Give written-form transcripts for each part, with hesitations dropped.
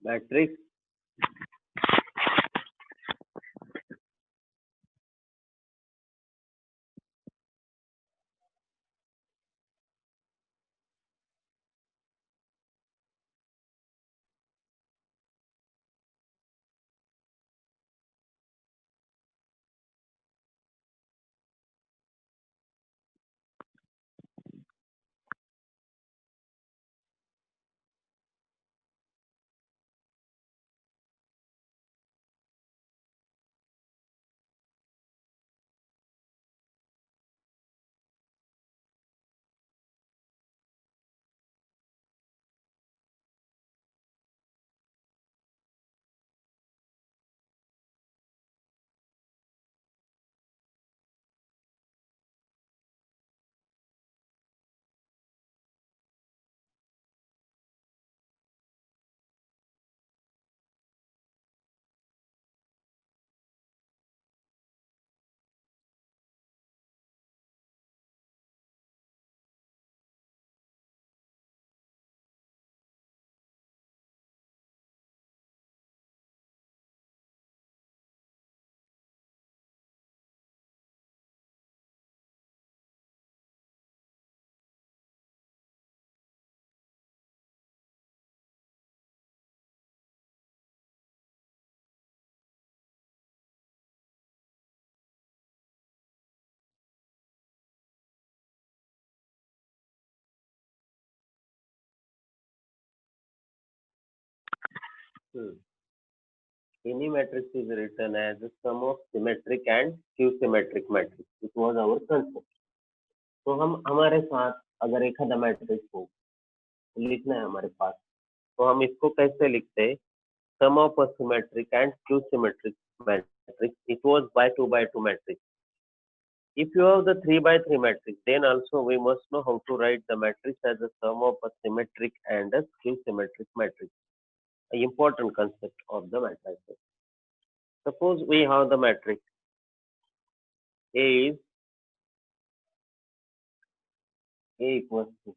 Matrix any matrix is written as the sum of symmetric and skew-symmetric matrix. It was our concept. तो हम हमारे साथ अगर एक आधा मैट्रिक्स हो तो लिखना है हमारे पास, तो हम इसको कैसे लिखते हैं? Sum of a symmetric and skew-symmetric matrix. It was by 2 by 2 matrix. If you have the 3 by 3 matrix, then also we must know how to write the matrix as a sum of a symmetric and a skew-symmetric matrix. An important concept of the matrices. Suppose we have the matrix A is A equals to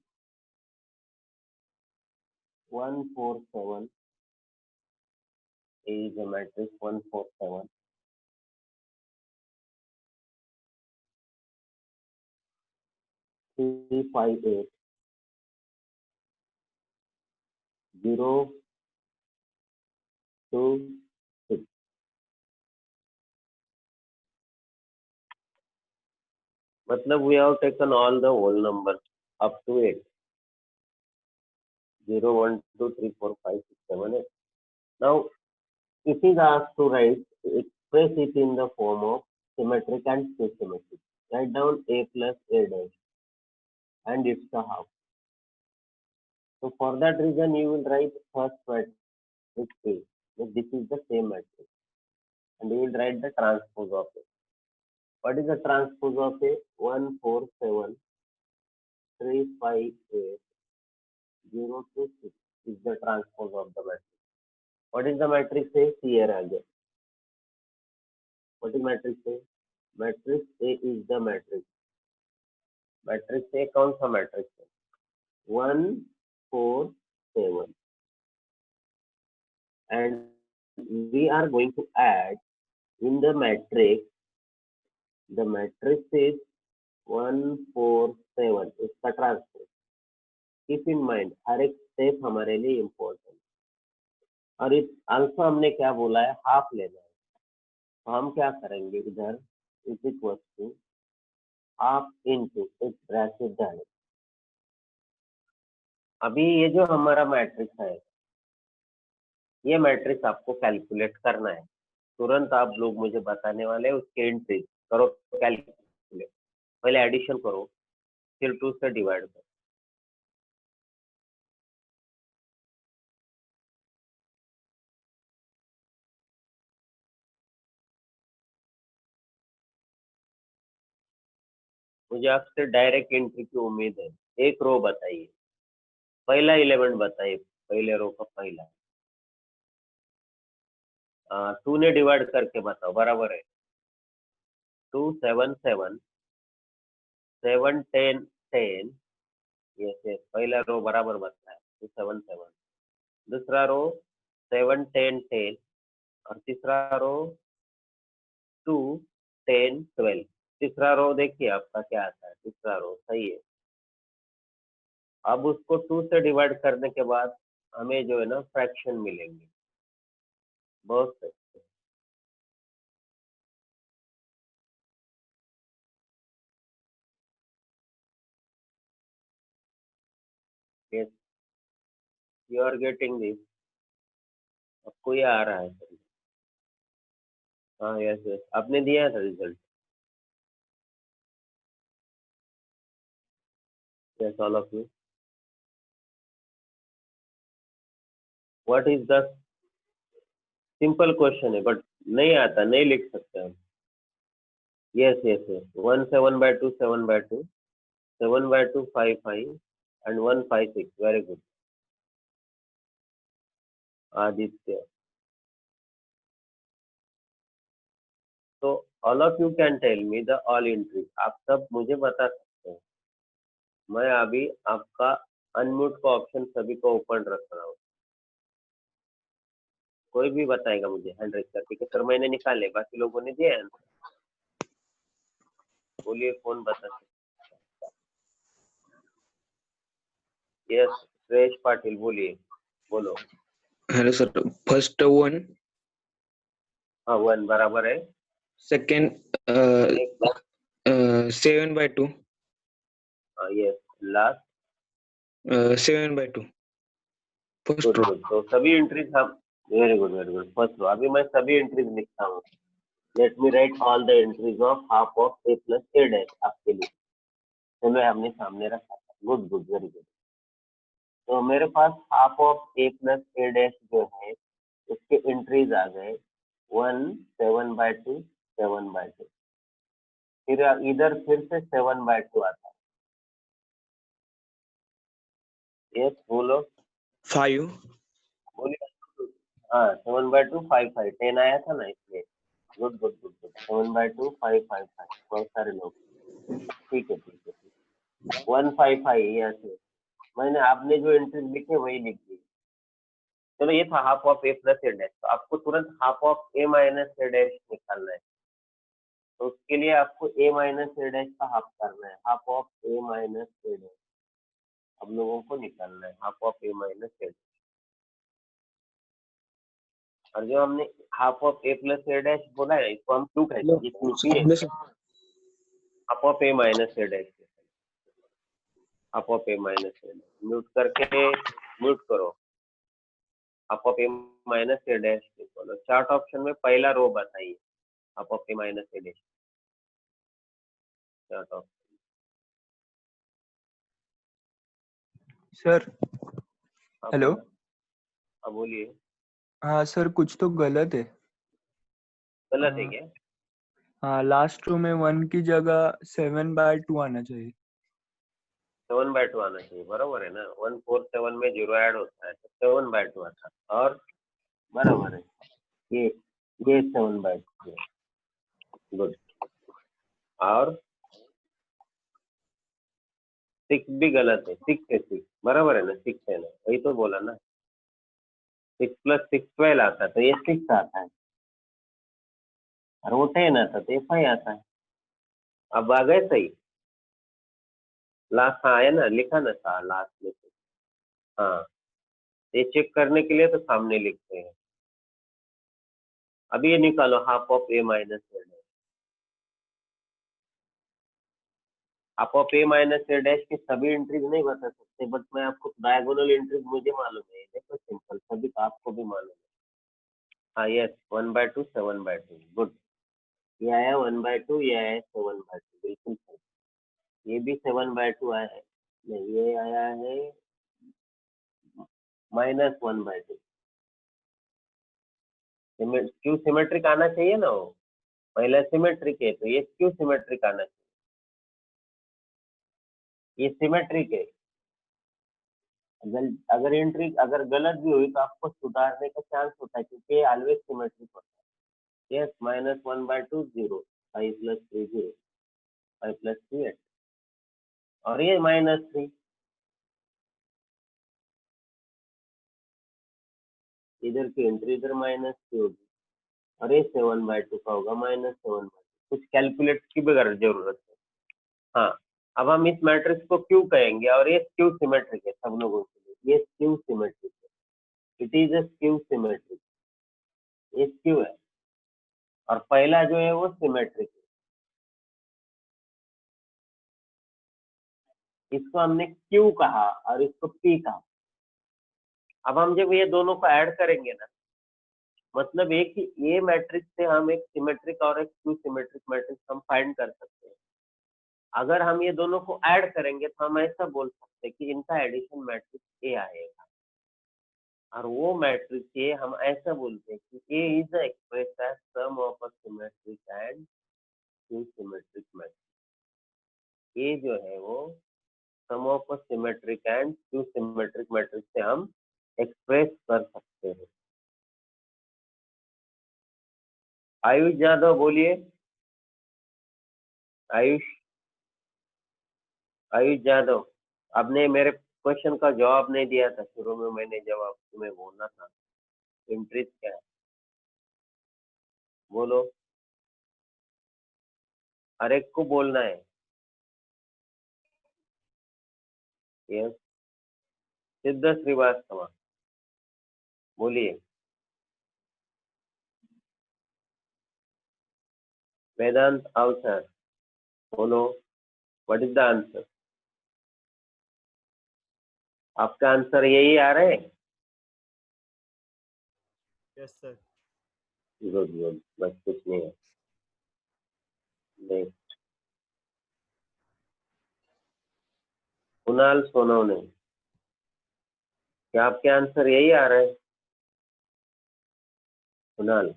1 4 7. A is a matrix 1 4 7. 3 5 8 0 2 6. मतलब we have taken all the whole numbers up to 8. 0 1 2 3 4 5 6 7 8. Now it is asked to express it in the form of symmetric and skew-symmetric. Write down A plus A dash and it's the half. So for that reason you will write first matrix A. So this is the same matrix and you will write the transpose of it. What is the transpose of A? 1 4 7 3 5 8 0 2 6 is the transpose of the matrix. What is the matrix A? Here again. What is matrix A? Matrix A is the matrix. Matrix A कौन सा matrix है? 1 4 7, and we are going to add in the matrix. The matrix is 1 4 7. इसका transpose. Keep in mind हर एक step हमारे लिए important. और इस answer हमने क्या बोला है? हाफ लेना है. तो हम क्या करेंगे? इधर is equal to half into एक ब्रैकेट डालें. अभी ये जो हमारा मैट्रिक्स है, ये मैट्रिक्स आपको कैलकुलेट करना है. तुरंत आप लोग मुझे बताने वाले हैं उसके एंट्री करो, कैलकुलेट. पहले एडिशन करो, फिर 2 से डिवाइड करो. मुझे आपसे डायरेक्ट एंट्री की उम्मीद है. एक रो बताइए, पहला एलिमेंट बताइए, पहले रो का पहला. 2 ने डिवाइड करके बताओ. बराबर है. 2 7 7 7 10 10. ये से पहला रो बराबर बनता है 2 7 7. दूसरा रो 7 10 10 और तीसरा रो 2 10 12। तीसरा रो देखिए आपका क्या आता है, तीसरा रो सही है। अब उसको 2 से डिवाइड करने के बाद हमें जो है ना फ्रैक्शन मिलेंगे। बहुत सही। Yes, you are getting this. आपको ये आ रहा है सर? हाँ, यस यस, आपने दिया था result. Yes, all of you. What is the, simple question है बट नहीं आता, नहीं लिख सकते हम। Yes yes yes, 1 7/2 7/2, 7/2 5 5 and 1 5 6। Very good Aditya. तो all of you can tell me the all entries. आप सब मुझे बता सकते हैं। मैं अभी आपका अनम्यूट का ऑप्शन सभी को ओपन रख रहा हूँ। कोई भी बताएगा मुझे हैंड रेज करके कि सर मैंने निकाले, बाकी लोगों ने दिया है। बोलिए कौन बता सकते? यस, श्रेष पाटिल बोलिए, बोलो। हेलो सर, फर्स्ट 1, हाँ 1 बराबर है। सेकेंड एक 7/2, yes, last 7/2 first good row. Good. तो सभी एंट्रीज हम, very good very good, first row. अभी मैं सभी एंट्रीज लिखता हूँ। Let me write all the entries of half of A plus A dash आपके लिए। चलो हमने सामने रखा था। Good good, very good. तो मेरे पास half of A plus A dash जो है उसके एंट्रीज आ गए 1 7/2 7/2। फिर इधर फिर से 7/2 आता है। यस बोलो, 5, बोलिए। हाँ 7/2 5 5 10 आया था ना इसलिए। Good good good good, 7/2 5 5 5। बहुत सारे लोग। ठीक है ठीक है ठीक है। 1 5 5 यहाँ से मैंने, आपने जो एंट्री लिखे वही लिख दी। चलो ये था half of A plus A dash. तो आपको तुरंत half of A minus A dash निकालना है। तो उसके लिए आपको ए माइनस ए डैश का हाफ करना है। Half of A minus A dash हम लोगों को निकालना है, half of A minus A dash. और जो हमने half of A plus A dash बोला है इसको हम क्यों कहते हैं? ये क्योंकि है hello sir, half of A minus A dash. Half of A minus A dash mute करके, म्यूट करो। Half of A minus A dash बोलो। चार्ट ऑप्शन में पहला रो बताइए, half of A minus A dash chart option. Sir हाँ hello. बोलो, हाँ बोलिए। हाँ सर, कुछ तो गलत है। गलत है क्या? हाँ, लास्ट रो में 1 की जगह 7/2 आना चाहिए। 7/2 आना चाहिए, बराबर है ना। 1 4 7 में 0 ऐड होता है तो 7/2 आता है। और बराबर है, ये 7/2 है। गुड। और 6 भी गलत है। 6 है, 6 बराबर है ना, 6 है ना, वही तो बोला ना। 6 + 6 12 आता है तो ये 6 आता है। और वो 10 आता तो ये 5 आता है। अब आ गए सही। लास्ट आया ना, लिखा ना था लास्ट में से। हाँ, ये चेक करने के लिए तो सामने लिखते हैं। अभी ये निकालो half of A minus A dash. Half of A minus A dash की सभी एंट्रीज नहीं बता सकते, बट मैं आपको डायगोनल एंट्रीज मुझे मालूम है। देखो सिंपल, सभी का आपको भी मालूम है। हाँ यस, 1/2 7/2 गुड। ये आया 1/2, ये आया 7/2, बिल्कुल सही। ये भी 7/2 आया है। नहीं, ये आया है -1/2। क्यू सिमेट्रिक आना चाहिए ना वो, पहला सिमेट्रिक है तो ये क्यू सिमेट्रिक आना चाहिए। ये सिमेट्रिक है। अगर एंट्री अगर गलत भी हुई तो आपको सुधारने का चांस होता है, क्योंकि ये ऑलवेज सिमेट्रिक होता है। यस, -1/2 0, 5 + 3 0, 5 + 3 8, और ये -3। इधर की एंट्री इधर माइनस की होगी और ये 7/2 का होगा -7/2। कुछ कैलकुलेट की भी जरूरत है। हाँ, अब हम इस मैट्रिक्स को क्यू कहेंगे और ये स्क्यू सिमेट्रिक है सब लोगों के लिए। ये स्क्यू सिमेट्रिक है, it is a skew symmetric. ये स्क्यू है और पहला जो है वो सिमेट्रिक है। इसको हमने क्यू कहा और इसको पी कहा। अब हम जब ये दोनों को ऐड करेंगे ना, मतलब एक ही ये मैट्रिक्स से हम एक सिमेट्रिक और एक क्यू सिमेट्रिक मैट्रिक्स हम फाइंड कर सकते हैं। अगर हम ये दोनों को ऐड करेंगे तो हम ऐसा बोल सकते हैं कि इनका एडिशन मैट्रिक्स ए आएगा। और वो मैट्रिक्स ए हम ऐसा बोलते हैं कि A is expressed as sum of a symmetric and skew symmetric matrix. A जो है वो sum of a symmetric and skew symmetric matrix से हम एक्सप्रेस कर सकते हैं। आयुष यादव बोलिए। आयुष यादव, आपने मेरे क्वेश्चन का जवाब नहीं दिया था शुरू में। मैंने जवाब तुम्हें बोलना था। इंटरेस्ट क्या है बोलो, हर एक को बोलना है। यस, सिद्ध श्रीवास्तव बोलिए। वेदांत अवसर बोलो, व्हाट इज द आंसर? आपका आंसर यही आ रहा है? Yes sir. गुड गुड, बस कुछ नहीं है। नेक्स्ट, कुणाल सोनवणे, क्या आपके आंसर यही आ रहा है? Kunal,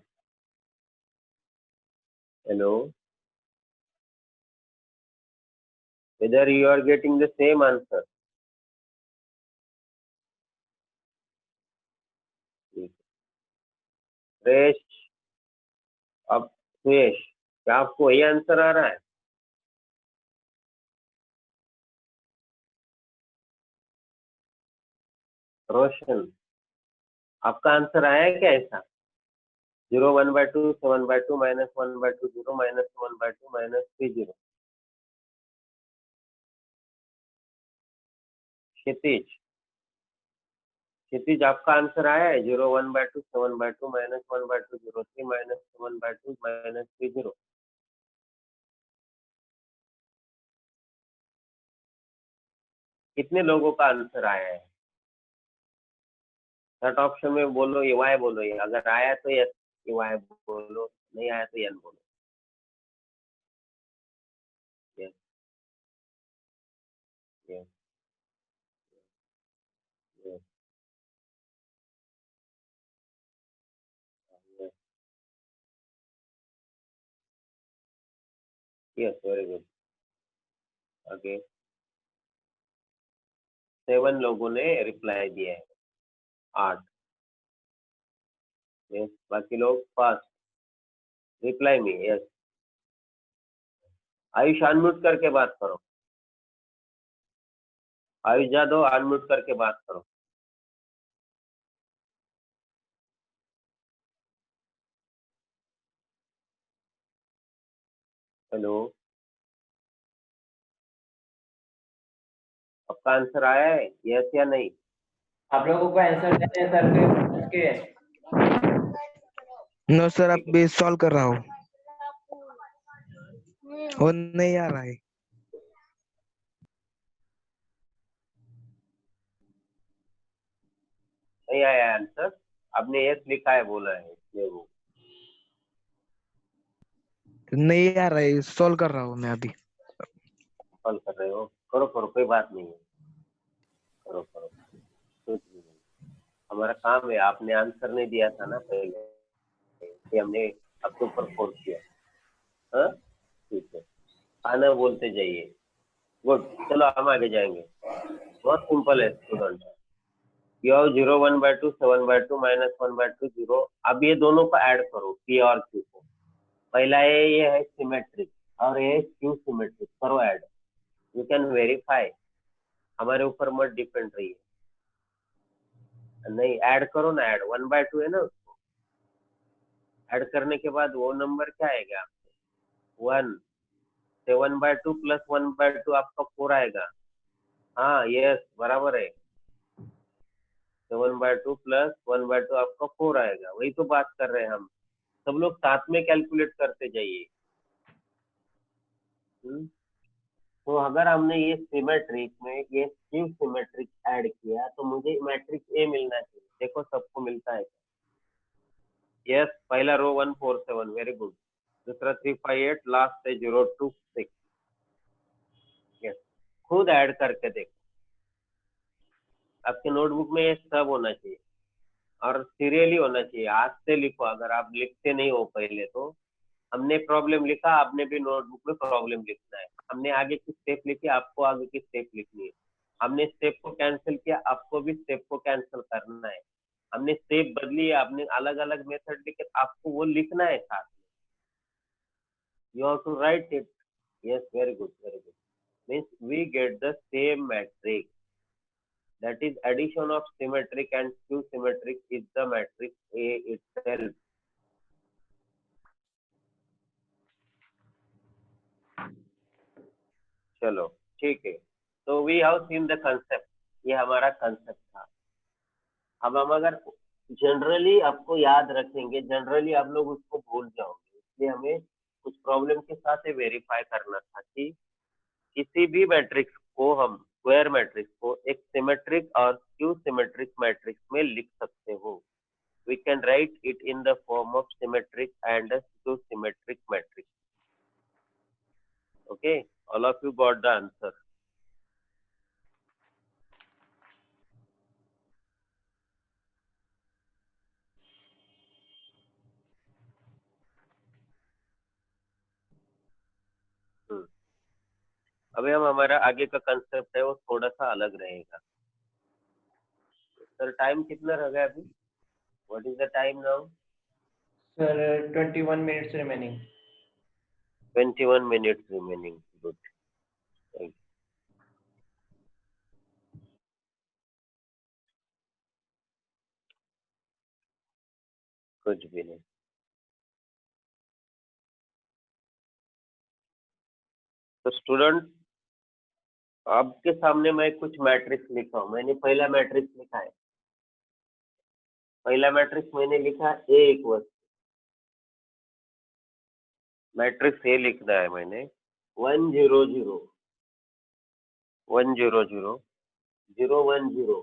hello, whether you are getting the same answer? Suresh, अब सुरेश, क्या आपको यही आंसर आ रहा है? रोशन, आपका आंसर आया है क्या ऐसा? 0 1/2 7/2 -1/2 0 -1/2 -3 0। क्षितिज, आपका आंसर आया है 0 1/2 7/2 -1/2 0 3 -1/2 -3 0। कितने लोगों का आंसर आया है? थर्ड ऑप्शन में बोलो, ये वाई बोलो। ये अगर आया तो यस, ये वाई बोलो, नहीं आया तो एन बोलो। Yes yes yes yes, very good. Okay, 7 लोगों ने रिप्लाई दिया है, 8। यस, बाकी लोग फास्ट रिप्लाई में। यस, आयुष अनम्यूट करके बात करो। आयुष यादव, अनम्यूट करके बात करो। हेलो, आपका आंसर आया है यस या नहीं? आप लोगों को आंसर देने हैं सर के नो सर, अब सॉल्व कर रहा हूँ और नहीं आ रहा है। नहीं आया आंसर? आपने यस लिखा है बोला है इसलिए वो नहीं आ रहा है, सॉल्व कर रहा हूँ मैं अभी। कॉल कर रहे हो। करो करो, कोई बात नहीं है, करो करो, कुछ भी नहीं। हमारा काम है। आपने आंसर नहीं दिया था ना पहले, कि हमने आपके ऊपर फोर्स किया। हाँ ठीक है, आना बोलते जाइए। गुड, चलो हम आगे जाएंगे। बहुत सिंपल है स्टूडेंट। You have 0 1/2 7/2 -1/2 0। अब ये दोनों को ऐड करो, पी और क्यू को। पहला ये है सिमेट्रिक और ये क्यू सिमेट्रिक, करो ऐड। यू कैन वेरीफाई, हमारे ऊपर मत डिपेंड रहिए। नहीं, ऐड करो ना, ऐड 1/2 है ना, उसको ऐड करने के बाद वो नंबर क्या आएगा? 1। 7/2 प्लस 1/2 आपका 4 आएगा। हाँ यस, बराबर है। 7/2 प्लस 1/2 आपका 4 आएगा। वही तो बात कर रहे हैं हम। सब लोग साथ में कैलकुलेट करते जाइए। तो अगर हमने ये सिमेट्रिक में ये स्क्यू सिमेट्रिक ऐड किया तो मुझे मैट्रिक्स ए मिलना चाहिए। देखो सबको मिलता है। यस, पहला रो 147, वेरी गुड। दूसरा 358, लास्ट है 026। यस, खुद ऐड करके देखो। आपके नोटबुक में ये सब होना चाहिए और सीरियली होना चाहिए। आज से लिखो, अगर आप लिखते नहीं हो पहले तो। हमने प्रॉब्लम लिखा, आपने भी नोटबुक में प्रॉब्लम लिखना है। हमने आगे की स्टेप लिखी, आपको आगे की स्टेप लिखनी है। हमने स्टेप को कैंसिल किया, आपको भी स्टेप को कैंसिल करना है। हमने स्टेप बदली है, आपने अलग अलग मेथड लिखे, आपको वो लिखना है साथ में। You have to write it. Yes, very good, very good. Means we get the same matrix, that is addition of symmetric and skew symmetric is the matrix A itself. चलो ठीक है, तो we have seen the concept. ये हमारा concept था। अब हम अगर जनरली आपको याद रखेंगे, जनरली आप लोग उसको भूल जाओगे, इसलिए हमें कुछ प्रॉब्लम के साथ वेरीफाई करना था कि किसी भी मैट्रिक्स को हम स्क्वायर मैट्रिक्स को एक सिमेट्रिक और स्क्यू सिमेट्रिक मैट्रिक्स में लिख सकते हो। We can write it in the form of symmetric and skew symmetric matrix. Okay, all of you got the answer. अभी हम हमारा आगे का कंसेप्ट है वो थोड़ा सा अलग रहेगा। सर टाइम कितना रह गया अभी? What is the time now? Sir, 21 minutes remaining. 21 minutes remaining. Good. Thank you. कुछ भी नहीं। तो स्टूडेंट, आपके सामने मैं कुछ मैट्रिक्स लिखा हूँ। मैंने पहला मैट्रिक्स लिखा है। पहला मैट्रिक्स मैंने लिखा ए इक्वल, मैट्रिक्स ए लिखना है मैंने 1 0 0 1 0 0 0 1 0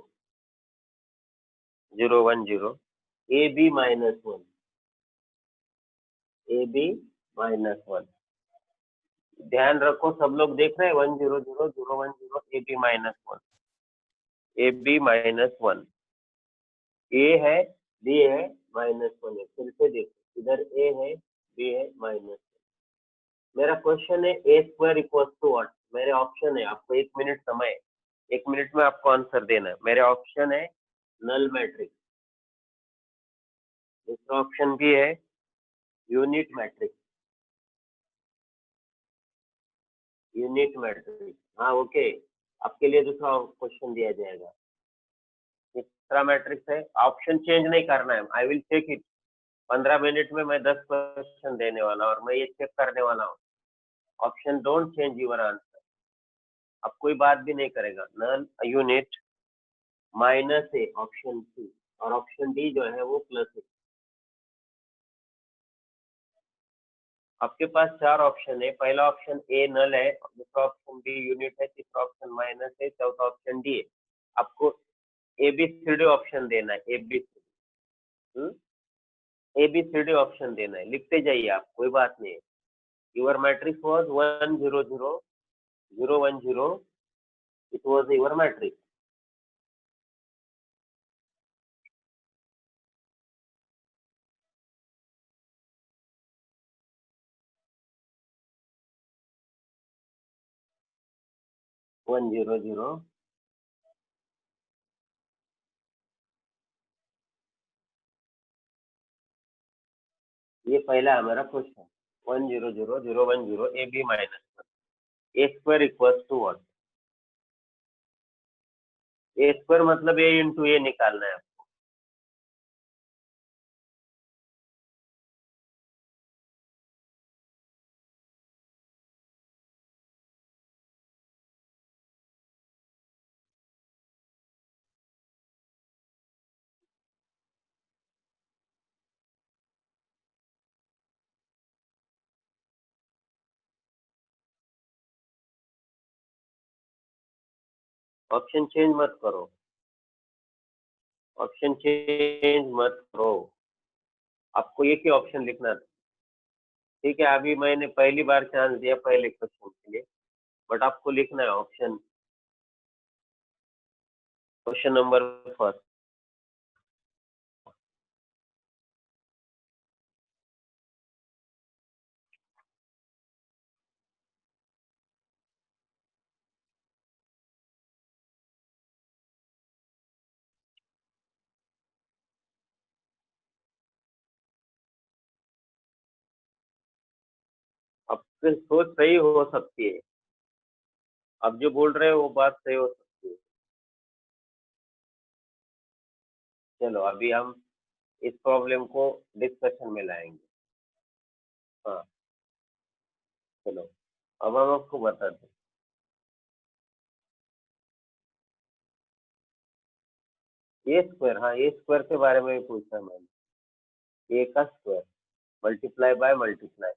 0 1 0 ए बी -1 ए बी -1। ध्यान रखो, सब लोग देख रहे हैं 1 0 0 0 1 0 ए बी -1 ए बी -1। ए है, बी है, -1 है। फिर से देखो, इधर ए है, बी है, -1। मेरा क्वेश्चन है A square equals to what? मेरे ऑप्शन है, आपको 1 मिनट समय है, 1 मिनट में आपको आंसर देना है। मेरे ऑप्शन है नल मैट्रिक्स, दूसरा ऑप्शन भी है यूनिट मैट्रिक्स, यूनिट मैट्रिक्स। हाँ ओके, आपके लिए दूसरा क्वेश्चन दिया जाएगा। तीसरा मैट्रिक्स है, ऑप्शन चेंज नहीं करना है। I will check it. 15 minute में मैं 10 क्वेश्चन देने वाला हूँ और मैं ये चेक करने वाला हूँ। Option don't change your answer. अब कोई बात भी नहीं करेगा। Null unit -a option C, और ऑप्शन डी जो है वो +a। आपके पास 4 ऑप्शन है। पहला ऑप्शन ए नल है, दूसरा ऑप्शन बी यूनिट है, तीसरा ऑप्शन -a, चौथा ऑप्शन डी है। आपको ABCD ऑप्शन देना है। ABCD ऑप्शन देना है, लिखते जाइए आप, कोई बात नहीं है। Your matrix was 1 0 0 0 1 0, it was your matrix. One zero zero ये पहला हमारा question. 1 0 0 0 1 0 A B -1 A square equals to what? A square मतलब ए इंटू ए निकालना है आपको। ऑप्शन चेंज मत करो, ऑप्शन चेंज मत करो, आपको एक ही ऑप्शन लिखना था। ठीक है, अभी मैंने पहली बार चांस दिया पहले क्वेश्चन के लिए, बट आपको लिखना है ऑप्शन, क्वेश्चन नंबर फर्स्ट। आपकी सोच सही हो सकती है, आप जो बोल रहे हो वो बात सही हो सकती है। चलो अभी हम इस प्रॉब्लम को डिस्कशन में लाएंगे। हाँ चलो, अब हम आपको बताते हैं। ए स्क्वायर, हाँ ए स्क्वायर के बारे में भी पूछा मैंने। ए का square multiply by multiply,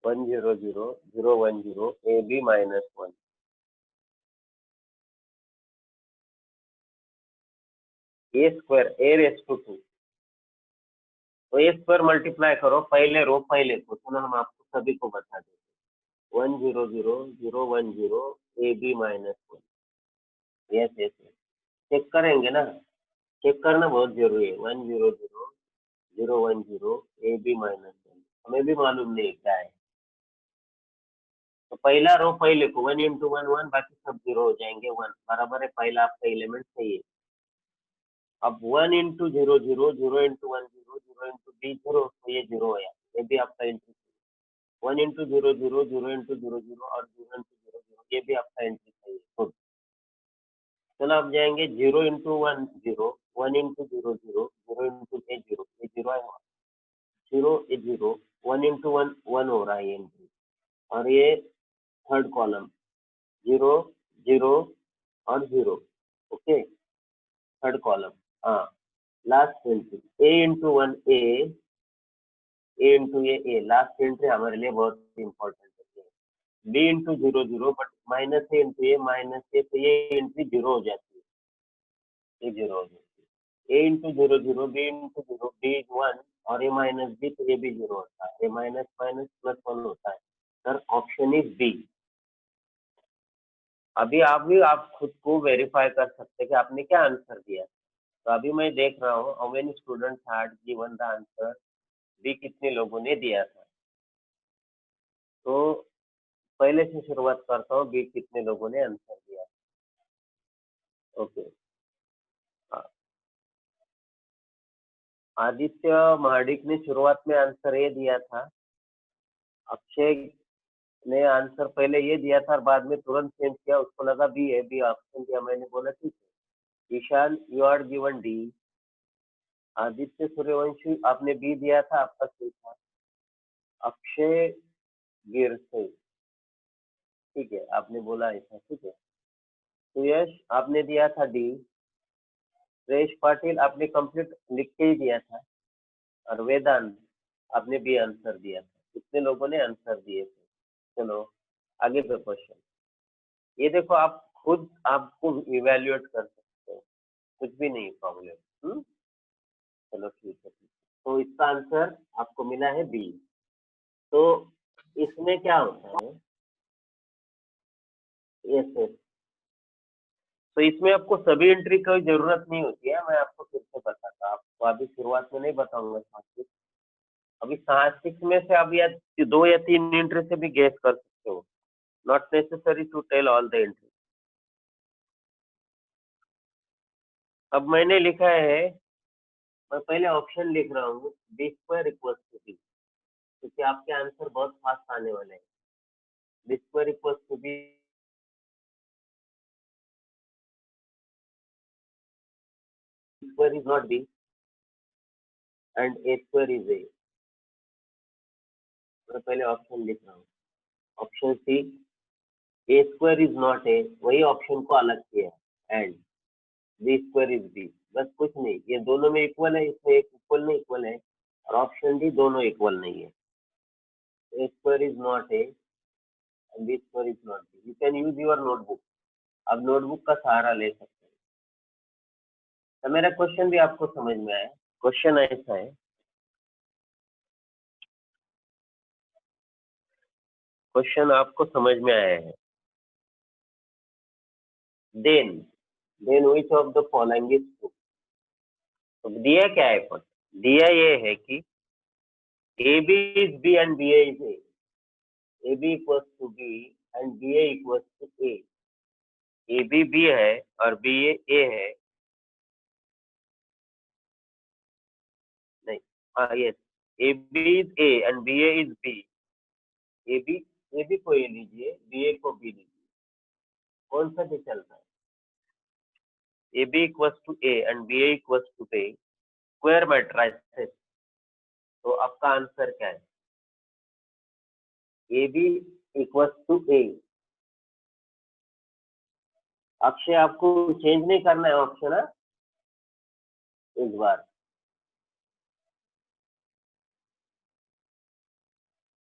1 0 0 0 1 0 A B minus 1, A square A raise to 2। तो ए स्क्वायर मल्टीप्लाई करो, पहले रो पहले को, तो हम आपको सभी को बता देते। 1 0 0 0 1 0 A B minus 1। Yes yes, check करेंगे ना, चेक करना बहुत जरूरी है। 1 0 0 0 1 0 ए बी माइनस 1, हमें भी मालूम नहीं क्या है। तो पहला रो पहले को 1 इंटू 1 1, बाकी सब जीरो हो जाएंगे 1, बराबर है, पहला आपका एलिमेंट सही है। अब 1 इंटू 0 0 0 इंटू 1 0 0 इंटू बी 0, तो ये 0 है, ये भी आपका एंट्री। 1 इंटू 0 0 0 इंटू 0 0 और 0 इंटू 0 0, ये भी आपका एंट्री सही है। गुड। चलो अब जाएंगे 0 इंटू 1 0, 1 इंटू 0 0 0 इंटू ए 0, ये 0 है, 0 ए 0, 1 इंटू 1 1 हो रहा है ये एंट्री। और ये थर्ड कॉलम 0 0 और 0, ओके, थर्ड कॉलम। हाँ, last entry A into 1 A into A, last entry हमारे लिए बहुत इंपॉर्टेंट है। B into 0 0, but minus A into A minus A, तो ये एंट्री 0 हो जाती है, ये 0 हो जाती है। ए इंटू 0 0 बी इंटू 0 बी 1, और ए माइनस बी, तो ये भी 0 होता है, ए माइनस माइनस प्लस 1 होता है। Sir option is B. अभी आप भी आप खुद को वेरीफाई कर सकते हैं कि आपने क्या आंसर दिया। तो अभी मैं देख रहा हूँ how many students had given the answer, B कितने लोगों ने दिया था। तो पहले से शुरुआत करता हूँ, बी कितने लोगों ने आंसर दिया। ओके, आदित्य महाडिक ने शुरुआत में आंसर ए दिया था, अक्षय ने आंसर पहले ये दिया था और बाद में तुरंत चेंज किया, उसको लगा बी है, बी ऑप्शन दिया, मैंने बोला ठीक है। Ishaan you are given D. Aditya Suryavanshi आपने बी दिया था, आपका सही था। अक्षय गिर से, ठीक है, आपने बोला ऐसा, ठीक है। सुयश आपने दिया था डी। सुरेश पाटिल आपने कंप्लीट लिख के ही दिया था। और वेदांत आपने बी आंसर दिया था। कितने लोगों ने आंसर दिए थे। चलो आगे का क्वेश्चन, ये देखो आप खुद आपको इवेल्युएट कर सकते हो, कुछ भी नहीं प्रॉब्लम। चलो ठीक है, तो इसका आंसर आपको मिला है बी। तो इसमें क्या होता है, यस यस, तो इसमें आपको सभी एंट्री की जरूरत नहीं होती है, मैं आपको फिर से बताता हूँ। आपको अभी शुरुआत में नहीं बताऊंगा साहसिक, अभी साहसिक में से आप या 2 या 3 एंट्री से भी गेस कर सकते हो, not necessary to tell all the entry. अब मैंने लिखा है, मैं पहले ऑप्शन लिख रहा हूँ, B square equal to B, क्योंकि आपके आंसर बहुत फास्ट आने वाले हैं। B square equal to B, square is not B and A square is A. मैं पहले ऑप्शन लिख रहा हूँ, option C A square is not A, वही ऑप्शन को अलग किया है, and B square is B, बस कुछ नहीं, ये दोनों में इक्वल है, इसमें एक इक्वल नहीं इक्वल है, और ऑप्शन डी दोनों इक्वल नहीं है। A square is not A, and b square is not b. You can use your notebook. अब नोटबुक का सहारा ले सकते हैं। तो मेरा क्वेश्चन भी आपको समझ में आया। क्वेश्चन ऐसा है, क्वेश्चन आपको समझ में आया है। Then which of the following is true? तो दिया क्या है? पर दिया ये है कि AB is B and BA is A. AB equals to B and BA equals to A. AB B है और BA A है। नहीं, yes, AB is A and BA is B. AB को A लीजिए, BA को B लीजिए, कौन सा भी चलता है? AB equals to A and BA equals to A, square matrices. तो आपका आंसर क्या है? AB equals to A। Akshay आपको चेंज नहीं करना है ऑप्शन, है इस बार।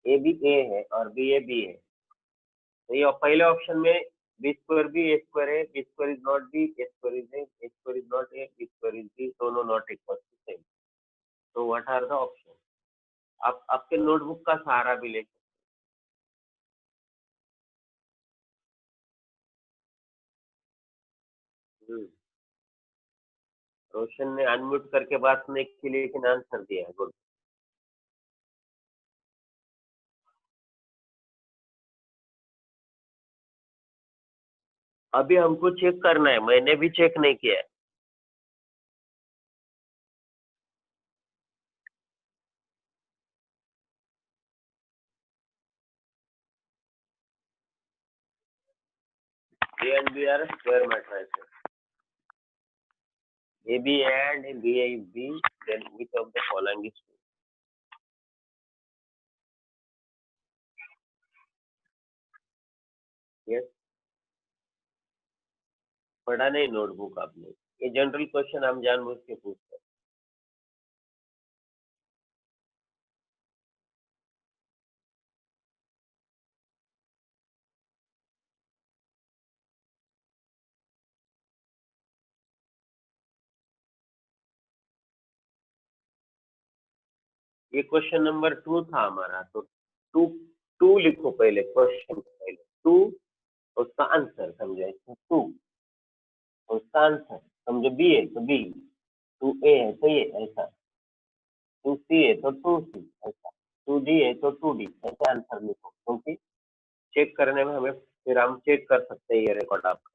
ए बी ए है और बी ए बी है, तो ये पहले ऑप्शन में B square B A square है, B square is not B, A square is A square is not A, B square is B, दोनों नॉट इक्वल टू सेम। तो व्हाट आर द ऑप्शन? आप आपके notebook का सहारा भी ले सकते हैं। रोशन ने अनम्यूट करके बात करने के लिए लेकिन आंसर दिया है, गुड। अभी हमको चेक करना है, मैंने भी चेक नहीं किया है। A and B are square matrices. AB and BA is B, then which of the following is true? Yes. पढ़ा नहीं नोटबुक आपने? ये जनरल क्वेश्चन हम जानबूझ के पूछते हैं। ये क्वेश्चन नंबर 2 था हमारा, तो टू लिखो पहले, क्वेश्चन पहले 2, उसका आंसर समझो, 2 उसका आंसर समझो। बी है तो बी, 2A है तो ये ऐसा, 2C है तो 2C ऐसा, 2D है तो 2D ऐसा आंसर लिखो, क्योंकि चेक करने में हमें फिर हम चेक कर सकते हैं ये रिकॉर्ड आपका।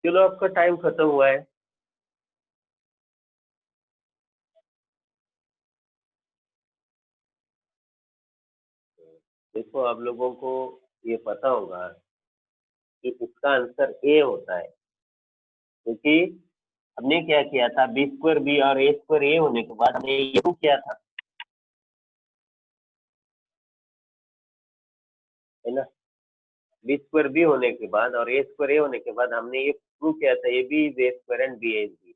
चलो आपका टाइम खत्म हुआ है। देखो आप लोगों को ये पता होगा कि इसका आंसर ए होता है, क्योंकि हमने क्या किया था, बी स्क्वायर बी और ए स्क्वायर ए होने के बाद हमने ये प्रूव किया था, है ना। बी स्क्वायर बी होने के बाद और ए स्क्वायर ए होने के बाद हमने ये प्रूव किया था, A B is A square and B is B.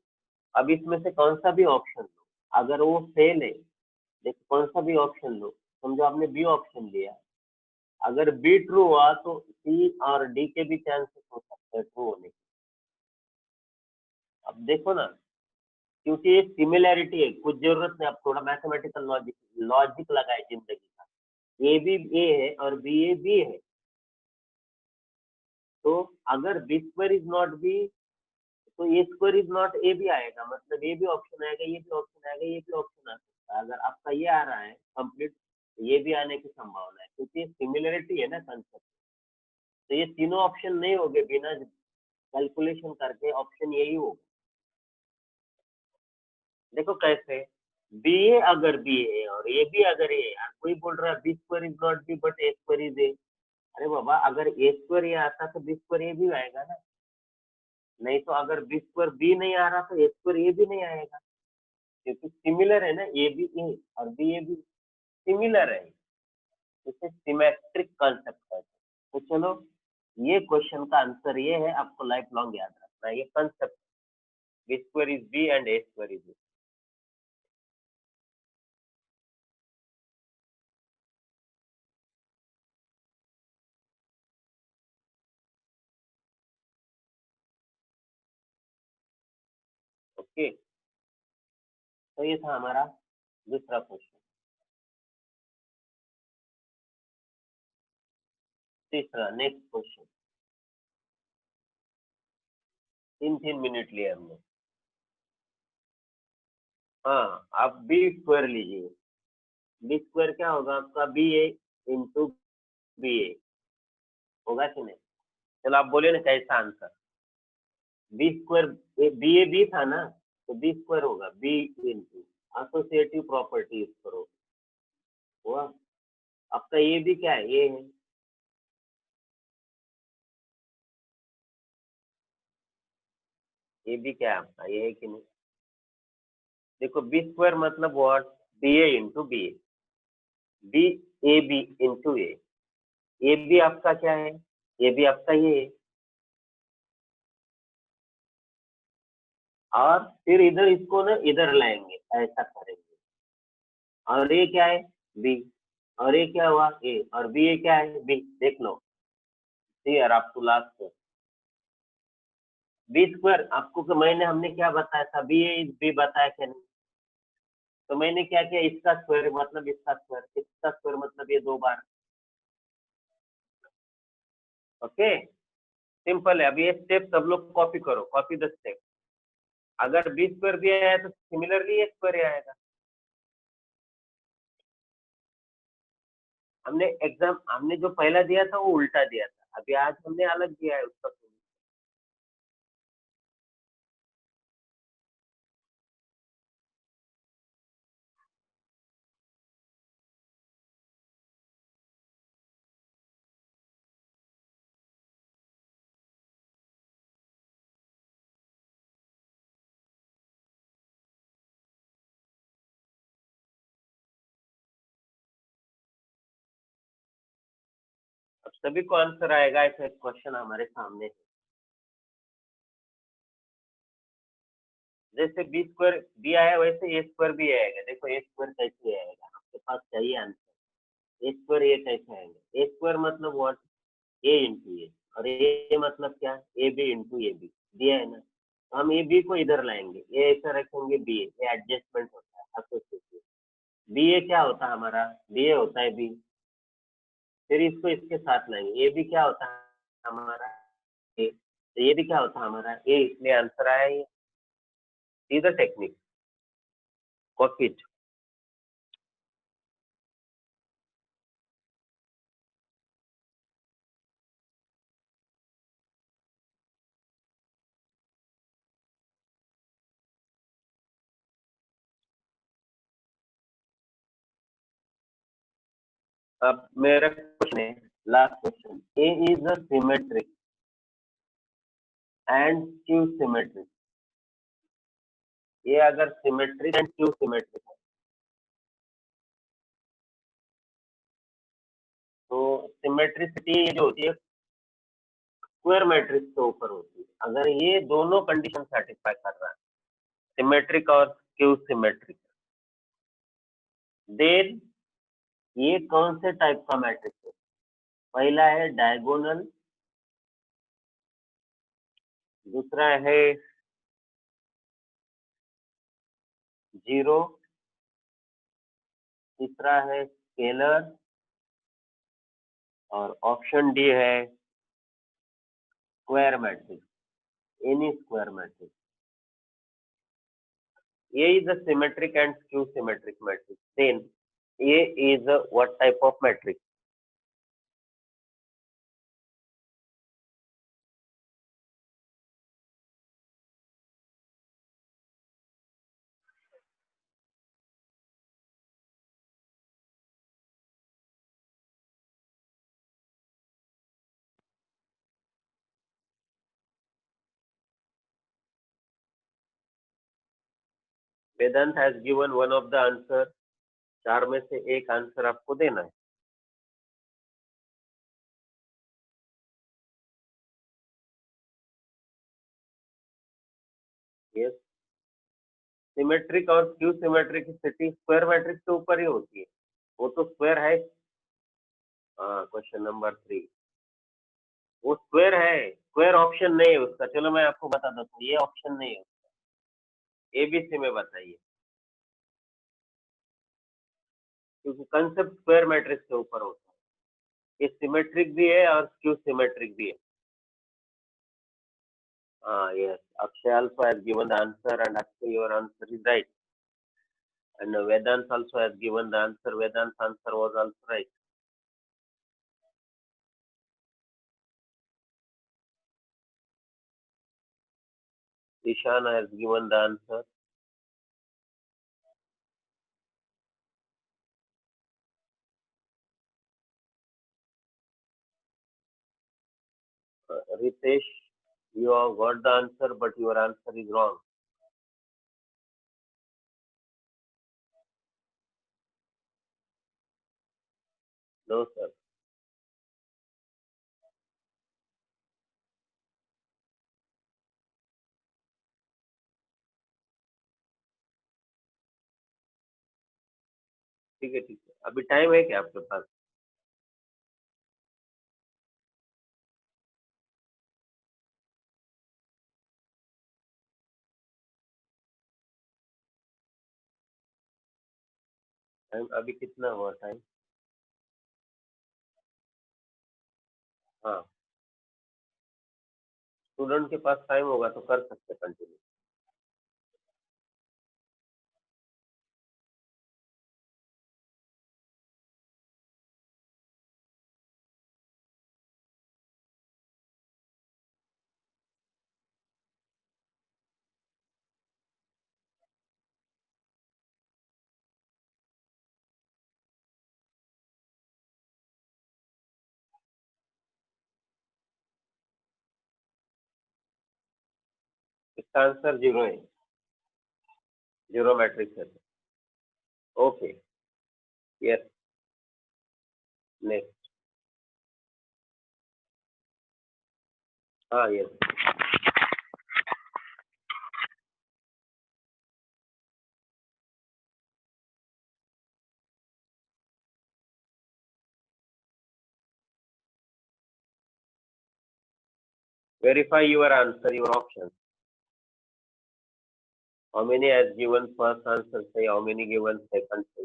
अब इसमें से कौन सा भी ऑप्शन लो, अगर वो फेल है, देखो कौन सा भी ऑप्शन लो, समझो आपने बी ऑप्शन लिया, अगर बी ट्रू हुआ तो सी और डी के भी चांसेस हो सकते हैं ट्रू होने के। अब देखो ना, क्योंकि एक सिमिलैरिटी है, कुछ जरूरत नहीं, आप थोड़ा मैथमेटिकल लॉजिक लगाए जिंदगी का। ए बी ए है और बी ए बी है, तो अगर B square is not B तो A square is not A भी आएगा, मतलब ये भी ऑप्शन आएगा, ये भी ऑप्शन आएगा, ये भी ऑप्शन आ सकता है। अगर आपका ये आ रहा है कंप्लीट, ये भी आने की संभावना है, क्योंकि सिमिलरिटी है ना कंसेप्ट। तो ये तीनों ऑप्शन नहीं होंगे, बिना कैलकुलेशन करके ऑप्शन यही होगा। देखो कैसे, बी ए अगर बी है और ए बी अगर ए है, कोई बोल रहा है B square is not B but A square is A, अरे बाबा अगर ए स्क्वायर ए आता तो बी स्क्वायर ए भी आएगा ना, नहीं तो अगर बी स्क्वायर बी नहीं आ रहा तो ए स्क्वायर ए भी नहीं आएगा, क्योंकि सिमिलर है ना, ए बी ए और बी ए भी सिमिलर है, इसे सिमेट्रिक कॉन्सेप्ट कहते हैं। तो चलो, ये क्वेश्चन का आंसर ये है, आपको लाइफ लॉन्ग याद रखना है, ये concept B square is B and A square is A. Okay, तो ये था हमारा दूसरा क्वेश्चन। तीसरा, नेक्स्ट क्वेश्चन। 3 मिनट लिए हमने। हाँ, आप बी स्क्वायर लीजिए। बी स्क्वायर क्या होगा आपका? बी ए इंटू बी ए होगा कि नहीं? चलो आप बोले ना कैसा आंसर। बी स्क्वायर, बी था ना, तो बी स्क्वायर होगा B into associative property use करो हुआ। आपका ये भी क्या है? ये है। ये भी क्या है आपका? ये है कि नहीं? देखो बी स्क्वायर मतलब what? B A into B A, B A B into A. ये भी आपका क्या है? ये भी आपका ये है। और फिर इधर इसको ना इधर लाएंगे, ऐसा करेंगे। और ये क्या है? बी। और ये क्या हुआ? ए। और बी ए क्या है? बी। देख लो क्लियर आपको लास्ट। बी स्क्वायर आपको मैंने हमने क्या बताया था? बी ए बी बताया क्या नहीं? तो मैंने क्या किया? इसका स्क्वायर मतलब इसका स्क्वायर, इसका स्क्वायर मतलब ये 2 बार। ओके, सिंपल है। अब ये स्टेप सब लोग कॉपी करो, कॉपी द स्टेप। अगर बी स्क्वायर भी आया तो सिमिलरली ए स्क्वायर आएगा। हमने जो पहला दिया था वो उल्टा दिया था, अभी आज हमने अलग दिया है उसका। अब सभी को आंसर आएगा। ऐसा एक क्वेश्चन हमारे सामने है। जैसे बी स्क्वायर बी आया वैसे ए स्क्वायर भी आएगा। देखो ए स्क्वायर कैसे आएगा, आपके पास चाहिए आंसर। ए स्क्वायर ये कैसे आएगा? ए स्क्वायर मतलब व्हाट? A into A. और ए मतलब क्या? A B into A B दिया है ना। तो हम ए बी को इधर लाएंगे, ये ऐसा रखेंगे बी ए। ये एडजस्टमेंट होता है एसोसिएटिव। बी ए क्या होता है हमारा? बी ए होता है बी। फिर इसको इसके साथ लाएंगे, ये भी क्या होता है हमारा? ए। तो ये भी क्या होता है हमारा? ए। इसलिए आंसर आया ये। See the technique, copy it. अब मेरा क्वेश्चन है, last question. A is a symmetric and skew symmetric. ये अगर सिमेट्रिक एंड क्यू सिमेट्रिक है तो सिमेट्रिसिटी जो होती है स्क्वायर मैट्रिक्स के ऊपर होती है। अगर ये दोनों कंडीशन सेटिस्फाई कर रहा है, सिमेट्रिक और क्यू सिमेट्रिक, देन ये कौन से टाइप का मैट्रिक्स है? पहला है डायगोनल, दूसरा है जीरो, तीसरा है स्केलर, और ऑप्शन डी है square matrix, N E square matrix. A is a symmetric and skew symmetric matrix. Then A is a what type of matrix? Vedant has given one of the answer. 4 में से एक answer आपको देना है। Yes. Symmetric और skew symmetric की स्थिति square matrix के ऊपर ही होती है, वो तो स्क्वायर है। हाँ, क्वेश्चन नंबर 3 वो स्क्वायर है, स्क्वायर ऑप्शन नहीं है उसका। चलो मैं आपको बता देता हूँ, ये ऑप्शन नहीं है उसका। एबीसी में बताइए, क्योंकि कंसेप्ट स्क्वायर मैट्रिक्स के ऊपर होता है। ये सिमेट्रिक भी है और स्क्यू सिमेट्रिक भी है। Yes, Akshay also has given the answer, and Akshay, your answer is right. And Vedant also has given the answer. Vedant's answer was also right. Ishan has given the answer. Ritesh, you have got the answer, but your answer is wrong. No, sir. ठीक है, ठीक है। अभी time है क्या आपके पास? Time अभी कितना हुआ टाइम? हाँ, स्टूडेंट के पास टाइम होगा तो कर सकते कंटिन्यू। इसका आंसर 0 है, 0 मैट्रिक्स है। Okay, yes, next. हाँ, yes. Verify your answer, your options. How many has given first answer? Say how many given second? Say